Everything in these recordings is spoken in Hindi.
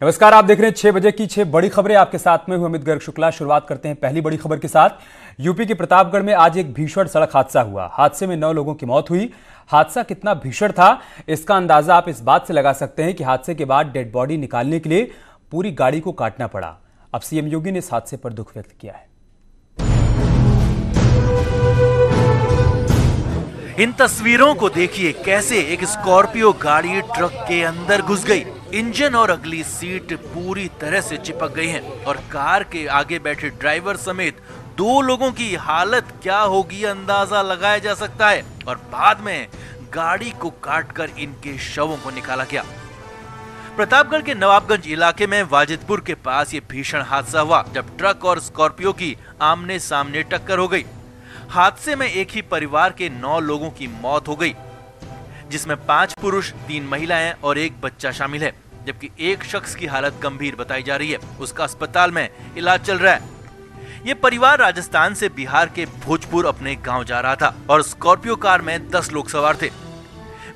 नमस्कार, आप देख रहे हैं 6 बजे की 6 बड़ी खबरें। आपके साथ में हूं अमित गर्ग शुक्ला। शुरुआत करते हैं पहली बड़ी खबर के साथ। यूपी के प्रतापगढ़ में आज एक भीषण सड़क हादसा हुआ। हादसे में 9 लोगों की मौत हुई। हादसा कितना भीषण था, इसका अंदाजा आप इस बात से लगा सकते हैं कि हादसे के बाद डेड बॉडी निकालने के लिए पूरी गाड़ी को काटना पड़ा। अब सीएम योगी ने इस हादसे पर दुख व्यक्त किया है। इन तस्वीरों को देखिए, कैसे एक स्कॉर्पियो गाड़ी ट्रक के अंदर घुस गई। इंजन और अगली सीट पूरी तरह से चिपक गई हैं और कार के आगे बैठे ड्राइवर समेत 2 लोगों की हालत क्या होगी अंदाजा लगाया जा सकता है। और बाद में गाड़ी को काटकर इनके शवों को निकाला गया। प्रतापगढ़ के नवाबगंज इलाके में वाजिदपुर के पास ये भीषण हादसा हुआ, जब ट्रक और स्कॉर्पियो की आमने सामने टक्कर हो गई। हादसे में एक ही परिवार के 9 लोगों की मौत हो गई, जिसमें 5 पुरुष, 3 महिलाएं और 1 बच्चा शामिल है, जबकि एक शख्स की हालत गंभीर बताई जा रही है। उसका अस्पताल में इलाज चल रहा है। ये परिवार राजस्थान से बिहार के भोजपुर अपने गांव जा रहा था और स्कॉर्पियो कार में 10 लोग सवार थे।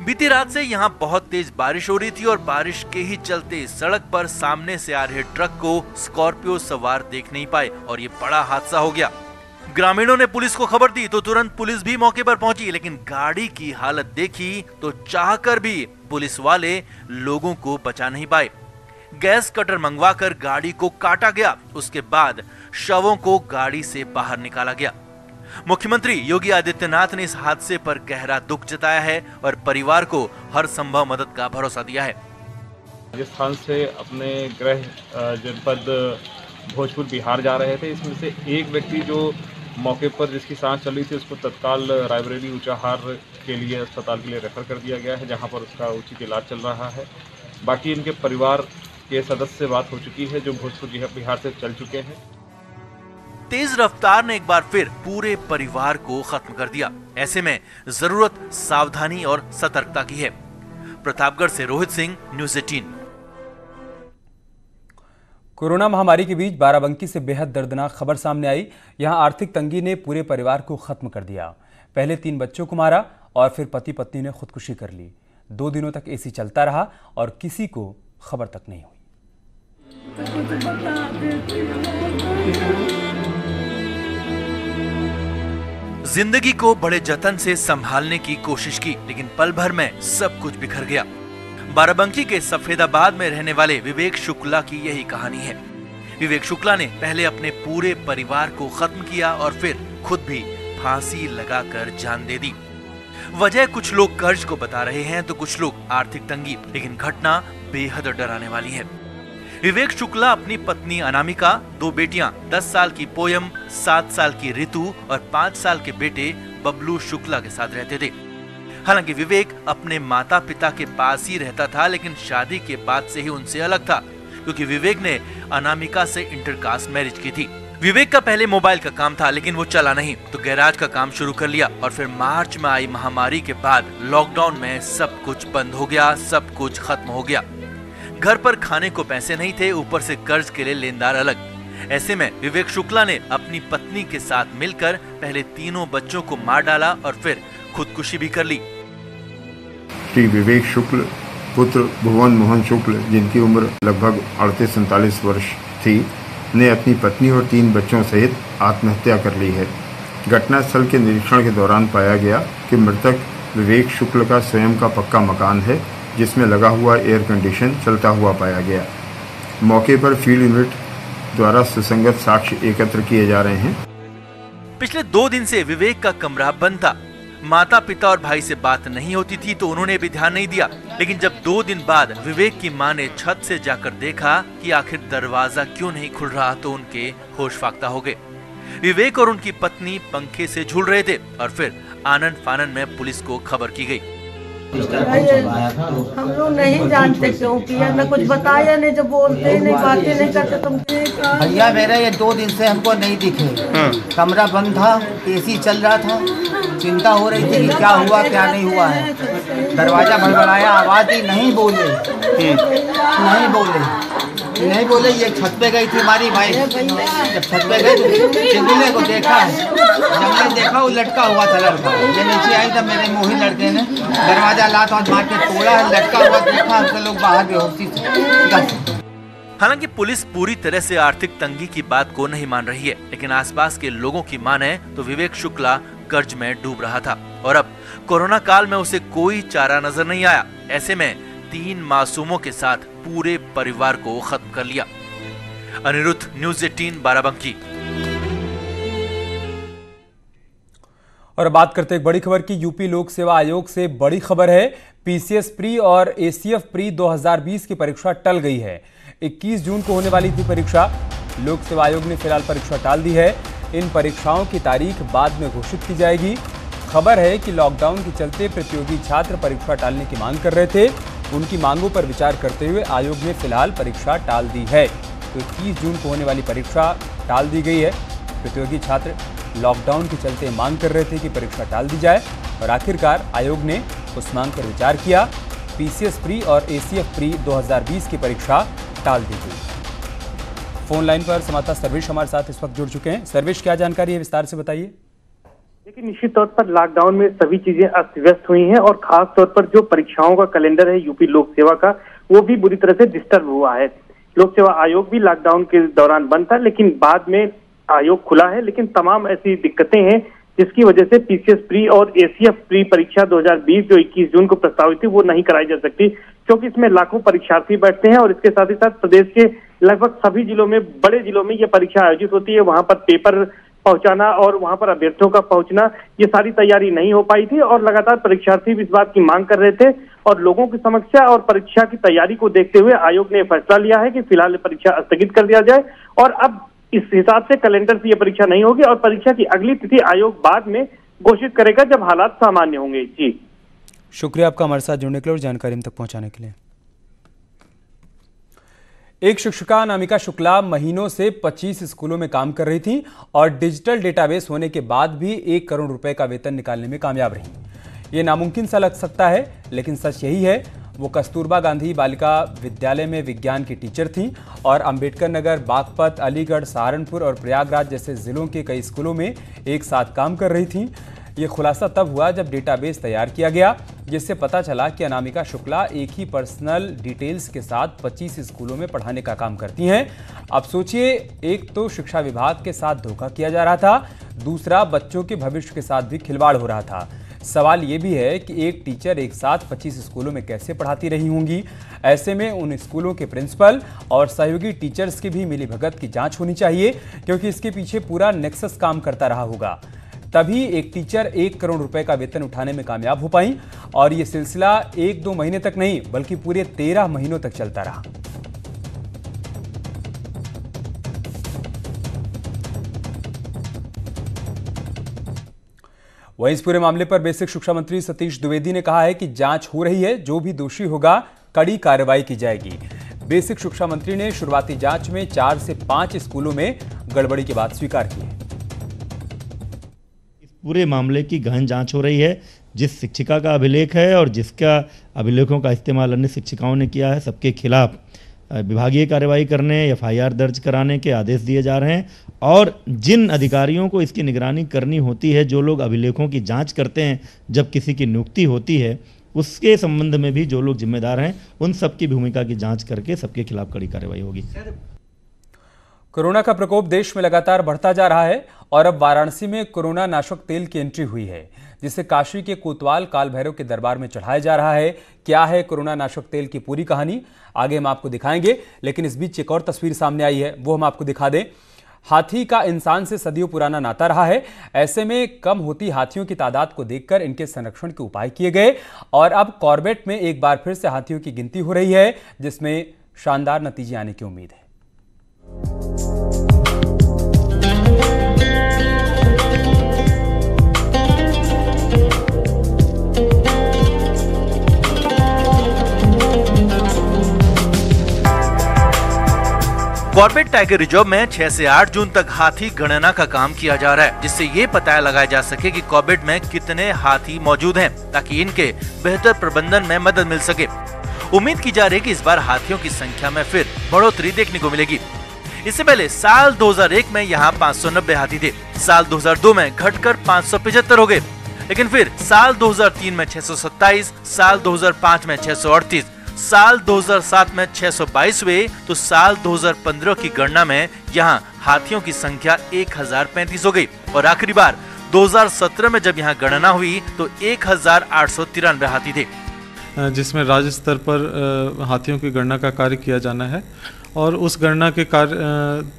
बीती रात से यहाँ बहुत तेज बारिश हो रही थी और बारिश के ही चलते सड़क पर सामने से आ रहे ट्रक को स्कॉर्पियो सवार देख नहीं पाए और ये बड़ा हादसा हो गया। ग्रामीणों ने पुलिस को खबर दी तो तुरंत पुलिस भी मौके पर पहुंची, लेकिन गाड़ी की हालत देखी तो चाहकर भी पुलिस वाले लोगों को बचा नहीं पाए। गैस कटर मंगवाकर गाड़ी को काटा गया। उसके बाद शवों को गाड़ी से बाहर निकाला गया। मुख्यमंत्री योगी आदित्यनाथ ने इस हादसे पर गहरा दुख जताया है और परिवार को हर संभव मदद का भरोसा दिया है। राजस्थान से अपने गृह जनपद भोजपुर बिहार जा रहे थे। इसमें से एक व्यक्ति जो मौके पर जिसकी सांस चल रही थी, उसको तत्काल रायबरेली ऊंचाहार के लिए अस्पताल के लिए रेफर कर दिया गया है, जहां पर उसका उचित इलाज चल रहा है। बाकी इनके परिवार के सदस्य से बात हो चुकी है, जो भोजपुर बिहार से चल चुके हैं। तेज रफ्तार ने एक बार फिर पूरे परिवार को खत्म कर दिया। ऐसे में जरूरत सावधानी और सतर्कता की है। प्रतापगढ़ से रोहित सिंह, न्यूज़ 18। कोरोना महामारी के बीच बाराबंकी से बेहद दर्दनाक खबर सामने आई। यहां आर्थिक तंगी ने पूरे परिवार को खत्म कर दिया। पहले 3 बच्चों को मारा और फिर पति पत्नी ने खुदकुशी कर ली। 2 दिनों तक एसी चलता रहा और किसी को खबर तक नहीं हुई। जिंदगी को बड़े जतन से संभालने की कोशिश की, लेकिन पल भर में सब कुछ बिखर गया। बाराबंकी के सफेदाबाद में रहने वाले विवेक शुक्ला की यही कहानी है। विवेक शुक्ला ने पहले अपने पूरे परिवार को खत्म किया और फिर खुद भी फांसी लगाकर जान दे दी। वजह कुछ लोग कर्ज को बता रहे हैं तो कुछ लोग आर्थिक तंगी, लेकिन घटना बेहद डराने वाली है। विवेक शुक्ला अपनी पत्नी अनामिका, 2 बेटियां 10 साल की पोयम, 7 साल की ऋतु और 5 साल के बेटे बबलू शुक्ला के साथ रहते थे। हालांकि विवेक अपने माता पिता के पास ही रहता था, लेकिन शादी के बाद से ही उनसे अलग था, क्योंकि विवेक ने अनामिका से इंटरकास्ट मैरिज की थी। विवेक का पहले मोबाइल का काम था, लेकिन वो चला नहीं तो गैराज का काम शुरू कर लिया और फिर मार्च में आई महामारी के बाद लॉकडाउन में सब कुछ बंद हो गया, सब कुछ खत्म हो गया। घर पर खाने को पैसे नहीं थे, ऊपर से कर्ज के लिए लेनदार अलग। ऐसे में विवेक शुक्ला ने अपनी पत्नी के साथ मिलकर पहले 3 बच्चों को मार डाला और फिर खुदकुशी भी कर ली। श्री विवेक शुक्ल पुत्र भुवन मोहन शुक्ल, जिनकी उम्र लगभग 38-39 वर्ष थी, ने अपनी पत्नी और 3 बच्चों सहित आत्महत्या कर ली है। घटनास्थल के निरीक्षण के दौरान पाया गया कि मृतक विवेक शुक्ल का स्वयं का पक्का मकान है, जिसमें लगा हुआ एयर कंडीशन चलता हुआ पाया गया। मौके पर फील्ड यूनिट द्वारा सुसंगत साक्ष्य एकत्र किए जा रहे हैं। पिछले 2 दिन से विवेक का कमरा बंद था। माता पिता और भाई से बात नहीं होती थी तो उन्होंने भी ध्यान नहीं दिया, लेकिन जब 2 दिन बाद विवेक की मां ने छत से जाकर देखा कि आखिर दरवाजा क्यों नहीं खुल रहा तो उनके होश फाख्ता हो गए। विवेक और उनकी पत्नी पंखे से झूल रहे थे और फिर आनन फानन में पुलिस को खबर की गई। हम लोग नहीं जानते क्यों किया, न कुछ बताया, नहीं जब बोलते नहीं, बातें नहीं करते। तुम भैया मेरा ये 2 दिन से हमको नहीं दिखे। कमरा बंद था, एसी चल रहा था, चिंता हो रही थी कि क्या हुआ क्या नहीं हुआ है। दरवाजा भड़बड़ाया, आवाज दी, नहीं बोले। ये छत पे गई थी हमारी भाई, जब छत पे गई चिंदुले को देखा, जब मैंने देखा वो लटका हुआ था लड़का। ये नीचे आई तब मेरे मोही लड़के ने दरवाजा लात मार के तोड़ा है, लटका हुआ देखा, हम लोग बाहर बेहोशी थे। हालांकि पुलिस पूरी तरह से आर्थिक तंगी की बात को नहीं मान रही है, लेकिन आसपास के लोगों की माने तो विवेक शुक्ला कर्ज में डूब रहा था और अब कोरोना काल में उसे कोई चारा नजर नहीं आया। ऐसे में 3 मासूमों के साथ पूरे परिवार को खत्म कर लिया। अनिरुद्ध, न्यूज़ 18, बाराबंकी। और बात करते हैं एक बड़ी खबर की। यूपी लोक सेवा आयोग से बड़ी खबर है। पीसीएस प्री और एसीएफ प्री 2020 की परीक्षा टल गई है। 21 जून को होने वाली थी परीक्षा। लोक सेवा आयोग ने फिलहाल परीक्षा टाल दी है। इन परीक्षाओं की तारीख बाद में घोषित की जाएगी। खबर है कि लॉकडाउन के चलते प्रतियोगी छात्र परीक्षा टालने की मांग कर रहे थे। उनकी मांगों पर विचार करते हुए आयोग ने फिलहाल परीक्षा टाल दी है। तो 21 जून को होने वाली परीक्षा टाल दी गई है। प्रतियोगी छात्र लॉकडाउन के चलते मांग कर रहे थे कि परीक्षा टाल दी जाए और आखिरकार आयोग ने उस मांग पर विचार किया। पीसीएस प्री और एसीएफ प्री 2020 की परीक्षा टाल दी गई। फोन लाइन पर संवाददाता सर्वेश हमारे साथ इस वक्त जुड़ चुके हैं। सर्वेश, क्या जानकारी है, विस्तार से बताइए। लेकिन निश्चित तौर पर लॉकडाउन में सभी चीजें अस्त व्यस्त हुई हैं और खास तौर पर जो परीक्षाओं का कैलेंडर है यूपी लोक सेवा का, वो भी बुरी तरह से डिस्टर्ब हुआ है। लोक सेवा आयोग भी लॉकडाउन के दौरान बंद था, लेकिन बाद में आयोग खुला है, लेकिन तमाम ऐसी दिक्कतें हैं जिसकी वजह से पीसीएस प्री और एसीएफ प्री परीक्षा 2020 जो 21 जून को प्रस्तावित थी वो नहीं कराई जा सकती, क्योंकि इसमें लाखों परीक्षार्थी बैठते हैं और इसके साथ ही साथ प्रदेश के लगभग सभी जिलों में, बड़े जिलों में ये परीक्षा आयोजित होती है। वहां पर पेपर पहुंचाना और वहां पर अभ्यर्थियों का पहुंचना, ये सारी तैयारी नहीं हो पाई थी और लगातार परीक्षार्थी भी इस बात की मांग कर रहे थे और लोगों की समस्या और परीक्षा की तैयारी को देखते हुए आयोग ने फैसला लिया है कि फिलहाल परीक्षा स्थगित कर दिया जाए और अब इस हिसाब से कैलेंडर से ये परीक्षा नहीं होगी और परीक्षा की अगली तिथि आयोग बाद में घोषित करेगा जब हालात सामान्य होंगे। जी, शुक्रिया आपका हमारे साथ जुड़ने के लिए और जानकारी हम तक पहुंचाने के लिए। एक शिक्षिका अनामिका शुक्ला महीनों से 25 स्कूलों में काम कर रही थी और डिजिटल डेटाबेस होने के बाद भी 1 करोड़ रुपए का वेतन निकालने में कामयाब रही। ये नामुमकिन सा लग सकता है, लेकिन सच यही है। वो कस्तूरबा गांधी बालिका विद्यालय में विज्ञान की टीचर थीं और अंबेडकर नगर, बागपत, अलीगढ़, सहारनपुर और प्रयागराज जैसे जिलों के कई स्कूलों में एक साथ काम कर रही थीं। ये खुलासा तब हुआ जब डेटाबेस तैयार किया गया, जिससे पता चला कि अनामिका शुक्ला एक ही पर्सनल डिटेल्स के साथ 25 स्कूलों में पढ़ाने का काम करती हैं। अब सोचिए, एक तो शिक्षा विभाग के साथ धोखा किया जा रहा था, दूसरा बच्चों के भविष्य के साथ भी खिलवाड़ हो रहा था। सवाल ये भी है कि एक टीचर एक साथ 25 स्कूलों में कैसे पढ़ाती रही होंगी। ऐसे में उन स्कूलों के प्रिंसिपल और सहयोगी टीचर्स की भी मिलीभगत की जांच होनी चाहिए, क्योंकि इसके पीछे पूरा नेक्सस काम करता रहा होगा। तभी एक टीचर 1 करोड़ रुपए का वेतन उठाने में कामयाब हो पाई और ये सिलसिला 1-2 महीने तक नहीं बल्कि पूरे 13 महीनों तक चलता रहा। वहीं इस पूरे मामले पर बेसिक शिक्षा मंत्री सतीश द्विवेदी ने कहा है कि जांच हो रही है, जो भी दोषी होगा कड़ी कार्रवाई की जाएगी। बेसिक शिक्षा मंत्री ने शुरुआती जांच में 4 से 5 स्कूलों में गड़बड़ी की बात स्वीकार की है। इस पूरे मामले की गहन जांच हो रही है। जिस शिक्षिका का अभिलेख है और जिसका अभिलेखों का इस्तेमाल अन्य शिक्षिकाओं ने किया है, सबके खिलाफ विभागीय कार्रवाई करने, एफआईआर दर्ज कराने के आदेश दिए जा रहे हैं और जिन अधिकारियों को इसकी निगरानी करनी होती है, जो लोग अभिलेखों की जांच करते हैं जब किसी की नियुक्ति होती है, उसके संबंध में भी जो लोग जिम्मेदार हैं उन सबकी भूमिका की जांच करके सबके खिलाफ कड़ी कार्रवाई होगी। कोरोना का प्रकोप देश में लगातार बढ़ता जा रहा है और अब वाराणसी में कोरोना नाशक तेल की एंट्री हुई है, जिसे काशी के कोतवाल काल भैरव के दरबार में चढ़ाया जा रहा है। क्या है कोरोना नाशक तेल की पूरी कहानी, आगे हम आपको दिखाएंगे, लेकिन इस बीच एक और तस्वीर सामने आई है, वो हम आपको दिखा दें। हाथी का इंसान से सदियों पुराना नाता रहा है। ऐसे में कम होती हाथियों की तादाद को देखकर इनके संरक्षण के उपाय किए गए और अब कॉर्बेट में एक बार फिर से हाथियों की गिनती हो रही है, जिसमें शानदार नतीजे आने की उम्मीद है। कॉर्बेट टाइगर रिजर्व में 6 से 8 जून तक हाथी गणना का काम किया जा रहा है, जिससे ये पता लगाया जा सके कि कॉर्बेट में कितने हाथी मौजूद हैं, ताकि इनके बेहतर प्रबंधन में मदद मिल सके। उम्मीद की जा रही है कि इस बार हाथियों की संख्या में फिर बढ़ोतरी देखने को मिलेगी। इससे पहले साल 2001 में यहाँ 590 हाथी थे, साल 2002 में घटकर 575 हो गए, लेकिन फिर साल 2003 में 627, साल 2005 में 638, साल 2007 में 622 हुए तो साल 2015 की गणना में यहाँ हाथियों की संख्या 1035 हो गई और आखिरी बार 2017 में जब यहाँ गणना हुई तो 1893 हाथी थे, जिसमें राज्य स्तर पर हाथियों की गणना का कार्य किया जाना है। और उस गणना के कार्य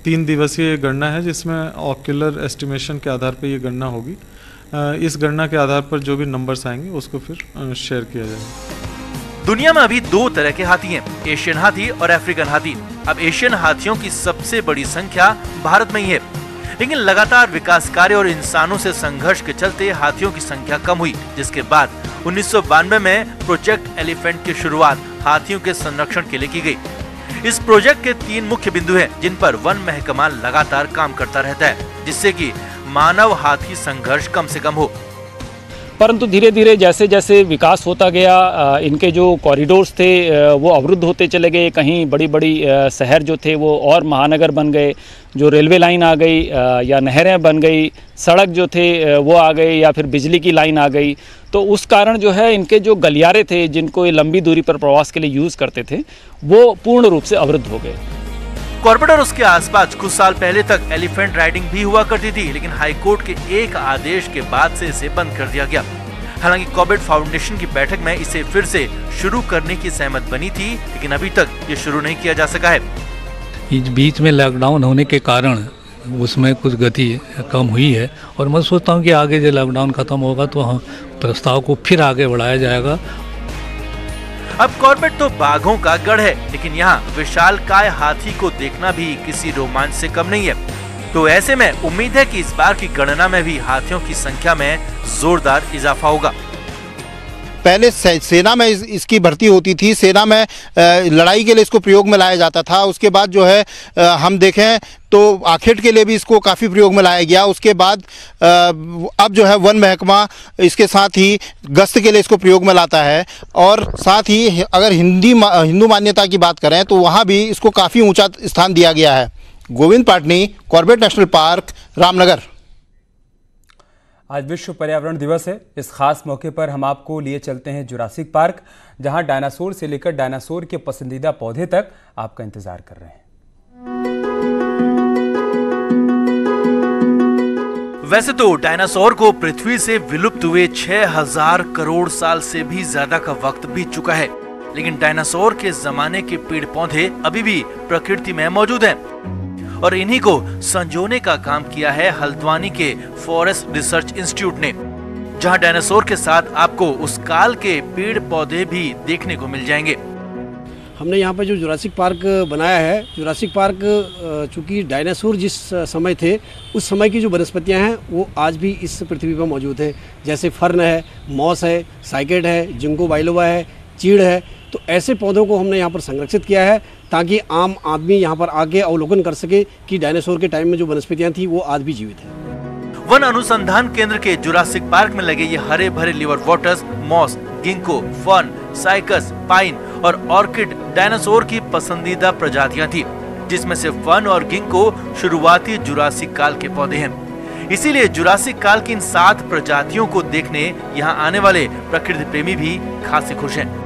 3 दिवसीय गणना है, जिसमें ऑक्यूलर एस्टिमेशन के आधार पर ये गणना होगी। इस गणना के आधार पर जो भी नंबर्स आएंगे उसको फिर शेयर किया जाएगा। दुनिया में अभी 2 तरह के हाथी हैं, एशियन हाथी और अफ्रीकन हाथी। अब एशियन हाथियों की सबसे बड़ी संख्या भारत में ही है, लेकिन लगातार विकास कार्य और इंसानों से संघर्ष के चलते हाथियों की संख्या कम हुई, जिसके बाद 1992 में प्रोजेक्ट एलिफेंट की शुरुआत हाथियों के संरक्षण के लिए की गई। इस प्रोजेक्ट के 3 मुख्य बिंदु हैं, जिन पर वन महकमा लगातार काम करता रहता है, जिससे कि मानव हाथी संघर्ष कम से कम हो। परंतु धीरे धीरे जैसे जैसे विकास होता गया, इनके जो कॉरिडोर्स थे वो अवरुद्ध होते चले गए। कहीं बड़ी बड़ी शहर जो थे वो और महानगर बन गए, जो रेलवे लाइन आ गई या नहरें बन गई, सड़क जो थे वो आ गए या फिर बिजली की लाइन आ गई। तो उस कारण जो है इनके जो गलियारे थे, जिनको ये लंबी दूरी पर प्रवास के लिए यूज़ करते थे, वो पूर्ण रूप से अवरुद्ध हो गए। कॉर्बेट और उसके आसपास कुछ साल पहले तक एलिफेंट राइडिंग भी हुआ करती थी, लेकिन हाईकोर्ट के एक आदेश के बाद से इसे बंद कर दिया गया। हालांकि कॉर्बेट फाउंडेशन की बैठक में इसे फिर से शुरू करने की सहमति बनी थी, लेकिन अभी तक ये शुरू नहीं किया जा सका है। बीच में लॉकडाउन होने के कारण उसमें कुछ गति कम हुई है और मैं सोचता हूँ कि आगे जब लॉकडाउन खत्म होगा तो हम प्रस्ताव को फिर आगे बढ़ाया जाएगा। अब कॉर्बेट तो बाघों का गढ़ है, लेकिन यहाँ विशालकाय हाथी को देखना भी किसी रोमांच से कम नहीं है। तो ऐसे में उम्मीद है कि इस बार की गणना में भी हाथियों की संख्या में जोरदार इजाफा होगा। पहले सेना में इसकी भर्ती होती थी, सेना में लड़ाई के लिए इसको प्रयोग में लाया जाता था। उसके बाद जो है हम देखें तो आखेट के लिए भी इसको काफ़ी प्रयोग में लाया गया। उसके बाद अब जो है वन महकमा इसके साथ ही गश्त के लिए इसको प्रयोग में लाता है। और साथ ही अगर हिंदू मान्यता की बात करें तो वहाँ भी इसको काफ़ी ऊंचा स्थान दिया गया है। Govind Patni, Corbett national park, Ramnagar. आज विश्व पर्यावरण दिवस है। इस खास मौके पर हम आपको लिए चलते हैं जुरासिक पार्क, जहां डायनासोर से लेकर डायनासोर के पसंदीदा पौधे तक आपका इंतजार कर रहे हैं। वैसे तो डायनासोर को पृथ्वी से विलुप्त हुए 6000 करोड़ साल से भी ज्यादा का वक्त बीत चुका है, लेकिन डायनासोर के जमाने के पेड़ पौधे अभी भी प्रकृति में मौजूद हैं। और इन्हीं को संजोने का काम किया है हल्द्वानी के फॉरेस्ट रिसर्च इंस्टीट्यूट ने, जहां डायनासोर के साथ आपको उस काल के पेड़ पौधे भी देखने को मिल जाएंगे। हमने यहाँ पर जो जुरासिक पार्क बनाया है, जुरासिक पार्क चूँकि डायनासोर जिस समय थे उस समय की जो वनस्पतियाँ हैं वो आज भी इस पृथ्वी पर मौजूद हैं। जैसे फर्न है, मॉस है, साइकेड है, जिंको बाइलोबा है, चीड़ है। तो ऐसे पौधों को हमने यहाँ पर संरक्षित किया है ताकि आम आदमी यहाँ पर आके अवलोकन कर सके कि डायनासोर के टाइम में जो वनस्पतियाँ थी वो आज भी जीवित है। वन अनुसंधान केंद्र के जुरासिक पार्क में लगे ये हरे भरे liverworts, moss, ginkgo, fern, cycas, pine और ऑर्किड डायनासोर की पसंदीदा प्रजातियां थी, जिसमें से फर्न और गिंको शुरुआती जुरासिक काल के पौधे हैं। इसीलिए जुरासिक काल की इन 7 प्रजातियों को देखने यहाँ आने वाले प्रकृति प्रेमी भी खासे खुश हैं।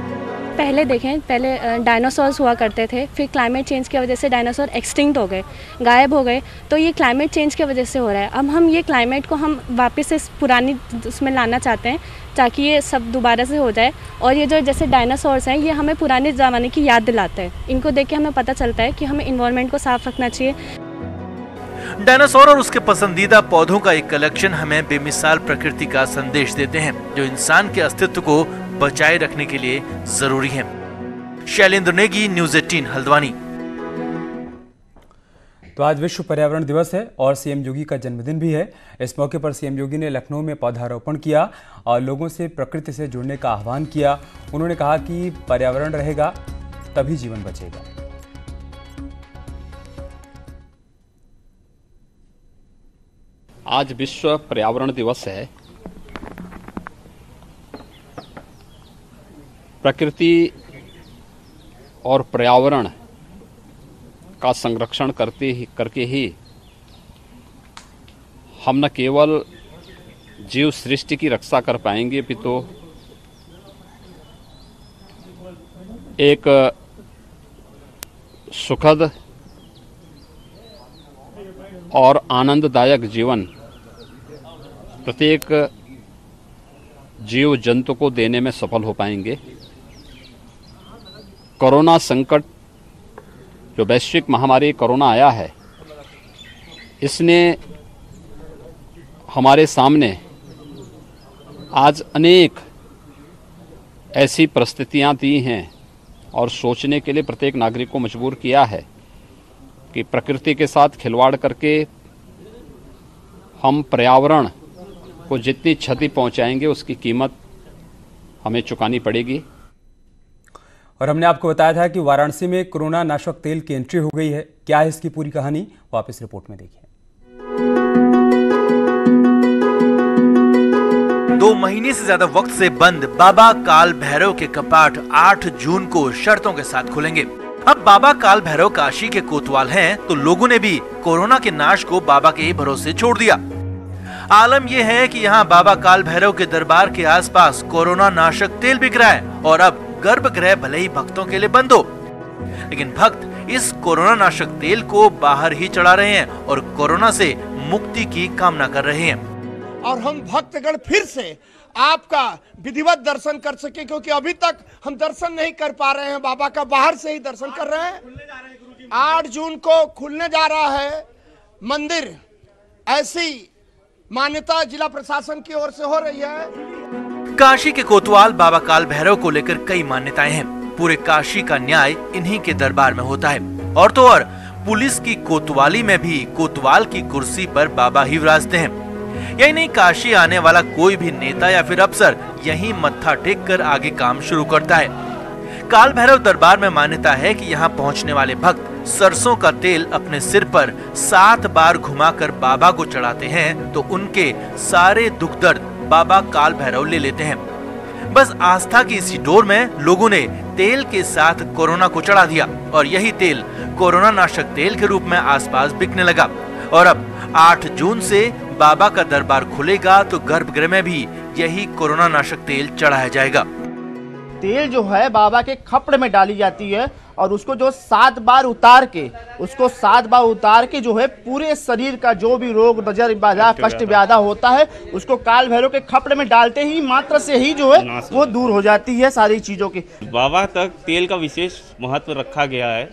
पहले देखें, पहले डायनासोर्स हुआ करते थे, फिर क्लाइमेट चेंज की वजह से डायनासोर एक्सटिंक्ट हो गए, गायब हो गए। तो ये क्लाइमेट चेंज की वजह से हो रहा है। अब हम ये क्लाइमेट को हम वापस इस पुरानी उसमें लाना चाहते हैं ताकि ये सब दोबारा से हो जाए। और ये जो जैसे डायनासोर्स हैं ये हमें पुराने ज़माने की याद दिलाते हैं। इनको देख के हमें पता चलता है कि हमें इन्वायरमेंट को साफ रखना चाहिए। डायनासोर और उसके पसंदीदा पौधों का एक कलेक्शन हमें बेमिसाल प्रकृति का संदेश देते हैं, जो इंसान के अस्तित्व को बचाए रखने के लिए जरूरी है। शैलेंद्र नेगी, न्यूज़ 18, हल्द्वानी। तो आज विश्व पर्यावरण दिवस है और सीएम योगी का जन्मदिन भी है। इस मौके पर सीएम योगी ने लखनऊ में पौधारोपण किया और लोगों से प्रकृति से जुड़ने का आह्वान किया। उन्होंने कहा कि पर्यावरण रहेगा तभी जीवन बचेगा। आज विश्व पर्यावरण दिवस है। प्रकृति और पर्यावरण का संरक्षण करके ही हम न केवल जीव सृष्टि की रक्षा कर पाएंगे, अपितु एक सुखद और आनंददायक जीवन प्रत्येक जीव जंतु को देने में सफल हो पाएंगे। कोरोना संकट, जो वैश्विक महामारी कोरोना आया है, इसने हमारे सामने आज अनेक ऐसी परिस्थितियां दी हैं और सोचने के लिए प्रत्येक नागरिक को मजबूर किया है कि प्रकृति के साथ खिलवाड़ करके हम पर्यावरण को जितनी क्षति पहुंचाएंगे उसकी कीमत हमें चुकानी पड़ेगी। और हमने आपको बताया था कि वाराणसी में कोरोना नाशक तेल की एंट्री हो गई है। क्या है इसकी पूरी कहानी, वापस रिपोर्ट में देखिए। 2 महीने से ज्यादा वक्त से बंद बाबा काल भैरव के कपाट 8 जून को शर्तों के साथ खुलेंगे। अब बाबा काल भैरव काशी के कोतवाल हैं, तो लोगों ने भी कोरोना के नाश को बाबा के भरोसे छोड़ दिया। आलम यह है कि यहाँ बाबा काल भैरव के दरबार के आसपास कोरोना नाशक तेल बिक रहा है और अब गर्भगृह भले ही भक्तों के लिए बंद हो, लेकिन भक्त इस कोरोना नाशक तेल को बाहर ही चढ़ा रहे हैं और कोरोना से मुक्ति की कामना कर रहे हैं। और हम भक्तगण फिर से आपका विधिवत दर्शन कर सके, क्योंकि अभी तक हम दर्शन नहीं कर पा रहे हैं। बाबा का बाहर से ही दर्शन कर रहे हैं। 8 जून को खुलने जा रहा है मंदिर, ऐसी मान्यता जिला प्रशासन की ओर से हो रही है। काशी के कोतवाल बाबा काल भैरव को लेकर कई मान्यताएं हैं। पूरे काशी का न्याय इन्हीं के दरबार में होता है और तो और पुलिस की कोतवाली में भी कोतवाल की कुर्सी पर बाबा ही विराजते हैं। यही नहीं, काशी आने वाला कोई भी नेता या फिर अफसर यहीं मत्था टेक कर आगे काम शुरू करता है। काल भैरव दरबार में मान्यता है कि यहाँ पहुँचने वाले भक्त सरसों का तेल अपने सिर पर 7 बार घुमाकर बाबा को चढ़ाते हैं तो उनके सारे दुख दर्द बाबा काल भैरव ले लेते हैं। बस आस्था की इसी डोर में लोगों ने तेल के साथ कोरोना को चढ़ा दिया और यही तेल कोरोना नाशक तेल के रूप में आसपास बिकने लगा। और अब 8 जून से बाबा का दरबार खुलेगा तो गर्भगृह में भी यही कोरोना नाशक तेल चढ़ाया जाएगा। तेल जो है बाबा के खपड़ में डाली जाती है और उसको जो 7 बार उतार के जो है पूरे शरीर का जो भी रोग, नजर बाधा, कष्ट व्याधा होता है उसको काल भैरव के खपड़ में डालते ही मात्र से ही जो है वो दूर हो जाती है सारी चीजों की। बाबा तक तेल का विशेष महत्व रखा गया है,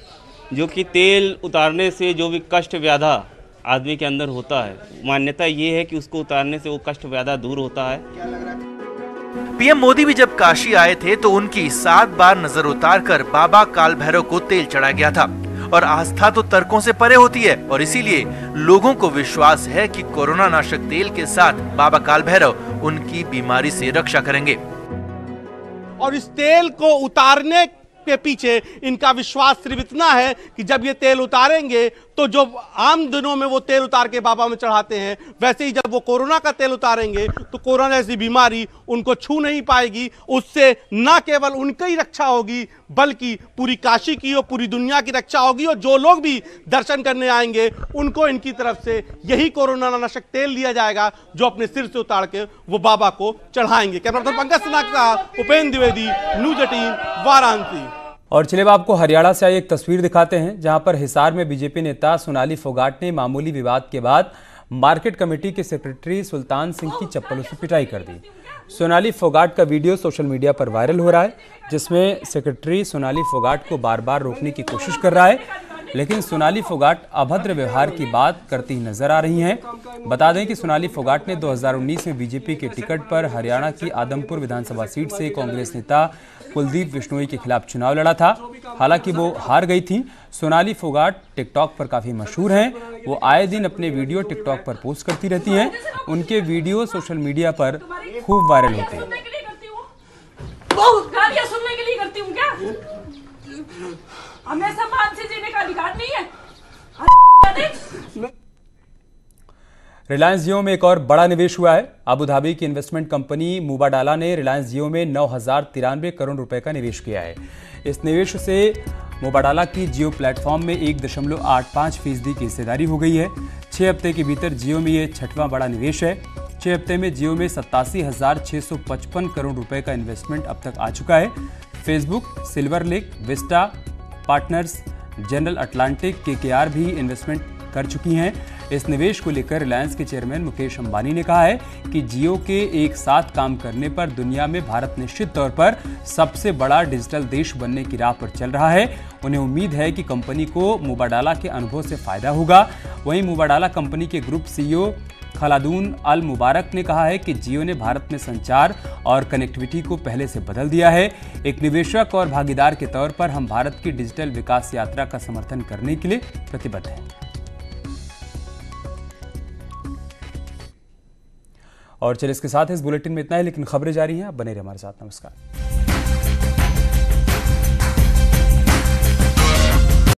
जो कि तेल उतारने से जो भी कष्ट व्याधा आदमी के अंदर होता है, मान्यता ये है कि उसको उतारने से वो कष्ट व्याधा दूर होता है। पीएम मोदी भी जब काशी आए थे तो उनकी 7 बार नजर उतारकर बाबा काल भैरव को तेल चढ़ाया गया था। और आस्था तो तर्कों से परे होती है और इसीलिए लोगों को विश्वास है कि कोरोना नाशक तेल के साथ बाबा काल भैरव उनकी बीमारी से रक्षा करेंगे। और इस तेल को उतारने के पीछे इनका विश्वास सिर्फ इतना है कि जब ये तेल उतारेंगे तो जो आम दिनों में वो तेल उतार के बाबा में चढ़ाते हैं, वैसे ही जब वो कोरोना का तेल उतारेंगे तो कोरोना जैसी बीमारी उनको छू नहीं पाएगी। उससे न केवल उनकी ही रक्षा होगी बल्कि पूरी काशी की और पूरी दुनिया की रक्षा होगी। और जो लोग भी दर्शन करने आएंगे उनको इनकी तरफ से यही कोरोना नाशक तेल दिया जाएगा जो अपने सिर से उतार के वो बाबा को चढ़ाएंगे। कैमरा पर्सन पंकज सिन्हा के साथ उपेंद्र द्विवेदी, न्यूज 18 वाराणसी। और चलिए अब आपको हरियाणा से आई एक तस्वीर दिखाते हैं जहां पर हिसार में बीजेपी नेता सोनाली फोगाट ने मामूली विवाद के बाद मार्केट कमेटी के सेक्रेटरी सुल्तान सिंह की चप्पलों से पिटाई कर दी। सोनाली फोगाट का वीडियो सोशल मीडिया पर वायरल हो रहा है जिसमें सेक्रेटरी सोनाली फोगाट को बार बार रोकने की कोशिश कर रहा है, लेकिन सोनाली फोगाट अभद्र व्यवहार की बात करती नजर आ रही हैं। बता दें कि सोनाली फोगाट ने 2019 में बीजेपी के टिकट पर हरियाणा की आदमपुर विधानसभा सीट से कांग्रेस नेता कुलदीप बिश्नोई के खिलाफ चुनाव लड़ा था। हालांकि वो हार गई थी। सोनाली फोगाट टिकटॉक पर काफी मशहूर हैं। वो आए दिन अपने वीडियो टिकटॉक पर पोस्ट करती रहती हैं। उनके वीडियो सोशल मीडिया पर खूब वायरल होते हैं। बहुत गालियां सुनने के लिए करती हूँ क्या? हमेशा मान से जीने का अधिकार नहीं है। रिलायंस जियो में एक और बड़ा निवेश हुआ है। अबू धाबी की इन्वेस्टमेंट कंपनी मुबाडाला ने रिलायंस जियो में 9,093 करोड़ रुपए का निवेश किया है। इस निवेश से मुबाडाला की जियो प्लेटफॉर्म में 1.85% की हिस्सेदारी हो गई है। 6 हफ्ते के भीतर जियो में ये 6वां बड़ा निवेश है। 6 हफ्ते में जियो में 87,655 करोड़ रुपए का इन्वेस्टमेंट अब तक आ चुका है। Facebook, silver lake, Vista partners, general Atlantic, KKR भी इन्वेस्टमेंट कर चुकी हैं। इस निवेश को लेकर रिलायंस के चेयरमैन मुकेश अंबानी ने कहा है कि जियो के एक साथ काम करने पर दुनिया में भारत निश्चित तौर पर सबसे बड़ा डिजिटल देश बनने की राह पर चल रहा है। उन्हें उम्मीद है कि कंपनी को मुबाडाला के अनुभव से फायदा होगा। वहीं मुबाडाला कंपनी के ग्रुप CEO खलादून अल मुबारक ने कहा है कि जियो ने भारत में संचार और कनेक्टिविटी को पहले से बदल दिया है। एक निवेशक और भागीदार के तौर पर हम भारत की डिजिटल विकास यात्रा का समर्थन करने के लिए प्रतिबद्ध हैं। और चलिए इसके साथ इस बुलेटिन में इतना ही, लेकिन खबरें जारी हैं। आप बने रहिए हमारे साथ। नमस्कार।